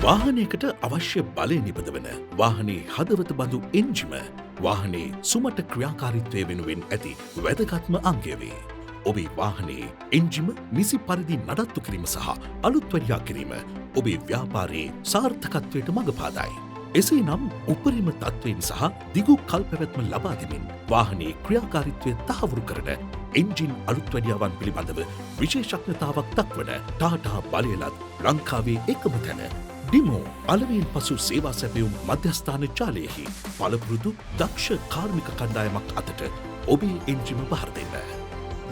වාහනයකට අවශ්‍ය බලය නිපදවන වාහනේ හදවත බඳු එන්ජිම වාහනේ සුමට ක්‍රියාකාරීත්වය වෙනුවෙන් ඇති වැදගත්ම අංගය වේ. ඔබේ වාහනේ එන්ජිම නිසි පරිදි නඩත්තු කිරීම සහ අලුත්වැඩියා කිරීම ඔබේ ව්‍යාපාරයේ සාර්ථකත්වයට මඟ පාදයි. එසේ නම් උපරිම තත්ත්වයෙන් සහ දිගු කල් පැවැත්ම ලබා දෙමින් වාහනේ ක්‍රියාකාරීත්වය තහවුරු කරන එන්ජින් අලුත්වැඩියාවන් පිළිබඳව විශේෂඥතාවක් දක්වන ටාටා බලයලත් ලංකාවේ එකම තැන ඩිමෝ අලවයෙන් පසු සේවා සැපයුම් මධ්‍යස්ථාන ජාලයෙහි පළපුරුදු දක්ෂ කාර්මික කණ්ඩායමක් අතට ඔබේ එන්ජිම බහර දෙන්න.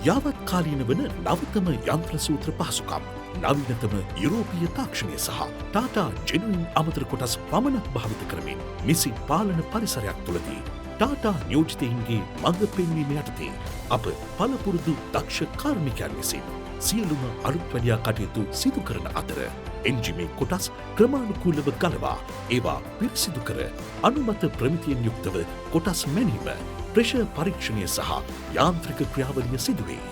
යාවත් කාලීන වන නවතම යන්ත්‍ර සූත්‍ර පහසුකම් නවීනතම යුරෝපීය තාක්ෂණය සහ ටාටා ජෙනුයින් අමතර කොටස් පමණක් භාවිත කරමින් නිසි පාලන පරිසරයක් තුළදී ටාටා නියෝජිතයින්ගේ මඟ පෙන්වීම යටතේ අප පළපුරුදු දක්ෂ කාර්මිකයන් විසින් සියලුම අලුත්වැඩියා කටයුතු සිදු කරන අතර එන්ජිමේ කොටස් ක්‍රමානුකූලව ගලවා ඒවා පිරිසිදු කර අනුමත ප්‍රමිතියෙන් යුක්තව කොටස් මැනීම ප්‍රෙෂර් පරීක්ෂණය සහ යාන්ත්‍රික ක්‍රියාවලිය සිදුවේ.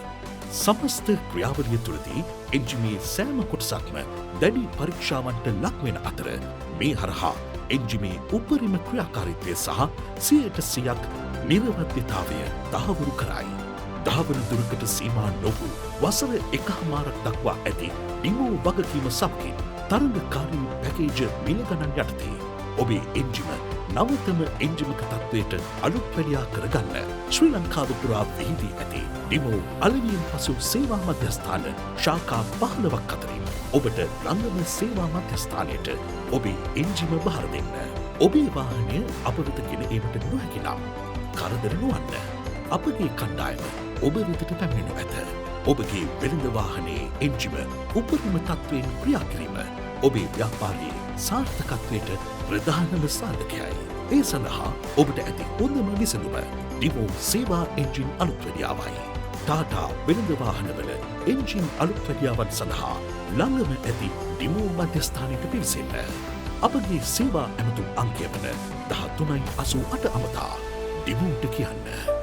සමස්ත ක්‍රියාවලිය තුළදී එන්ජිමේ සෑම කොටසක්ම දැඩි පරීක්ෂාවන්ට ලක්වෙන අතර මේ හරහා එන්ජිමේ උපරිම ක්‍රියාකාරීත්වය සහ 100%ක් නිරවද්‍යතාවය තහවුරු කරයි. දහවන දුරකට සීමා නොවූ වසර 1.5ක් දක්වා ඇති ඩිමෝ වගකීම සමගින් තරඟකාරී පැකේජ මිල ගණන් යටතේ ඔබේ එන්ජිම නවතම එන්ජිමක තත්ත්වයට අලුත්වැඩියා කරගන්න ශ්‍රී ලංකාව පුරා විහිදී ඇති ඩිමෝ අලවියෙන් පසු සේවා මධ්‍යස්ථාන ශාඛා 15ක් අතරින් ඔබට ළඟම සේවා මධ්‍යස්ථානයට ඔබේ එන්ජිම බහර දෙන්න. ඔබේ වාහනය අප වෙත ගෙන ඒමට නොහැකි නම් කරදර නොවන්න. අපගේ කණ්ඩායම ඔබ වෙතට පැමිණෙනු ඇත. ඔබගේ වෙළඳ වාහනයේ එන්ජිම උපරිම තත්ත්වයෙන් ක්‍රියා කිරීම ඔබේ ව්‍යාපාරයේ සාර්ථකත්වයට ප්‍රධානම සාධකයයි. ඒ සඳහා ඔබට ඇති හොඳම විසඳුම ඩිමෝ සේවා එන්ජින් අලුත්වැඩියාවයි. ටාටා වෙළඳ වාහනවල එන්ජින් අලුත්වැඩියාවන් සඳහා ළඟම ඇති ඩිමෝ මධ්‍යස්ථානයට පිවිසෙන්න. අපගේ සේවා ඇමතුම් අංකය වන 1388 අමතා ඩිමෝට කියන්න.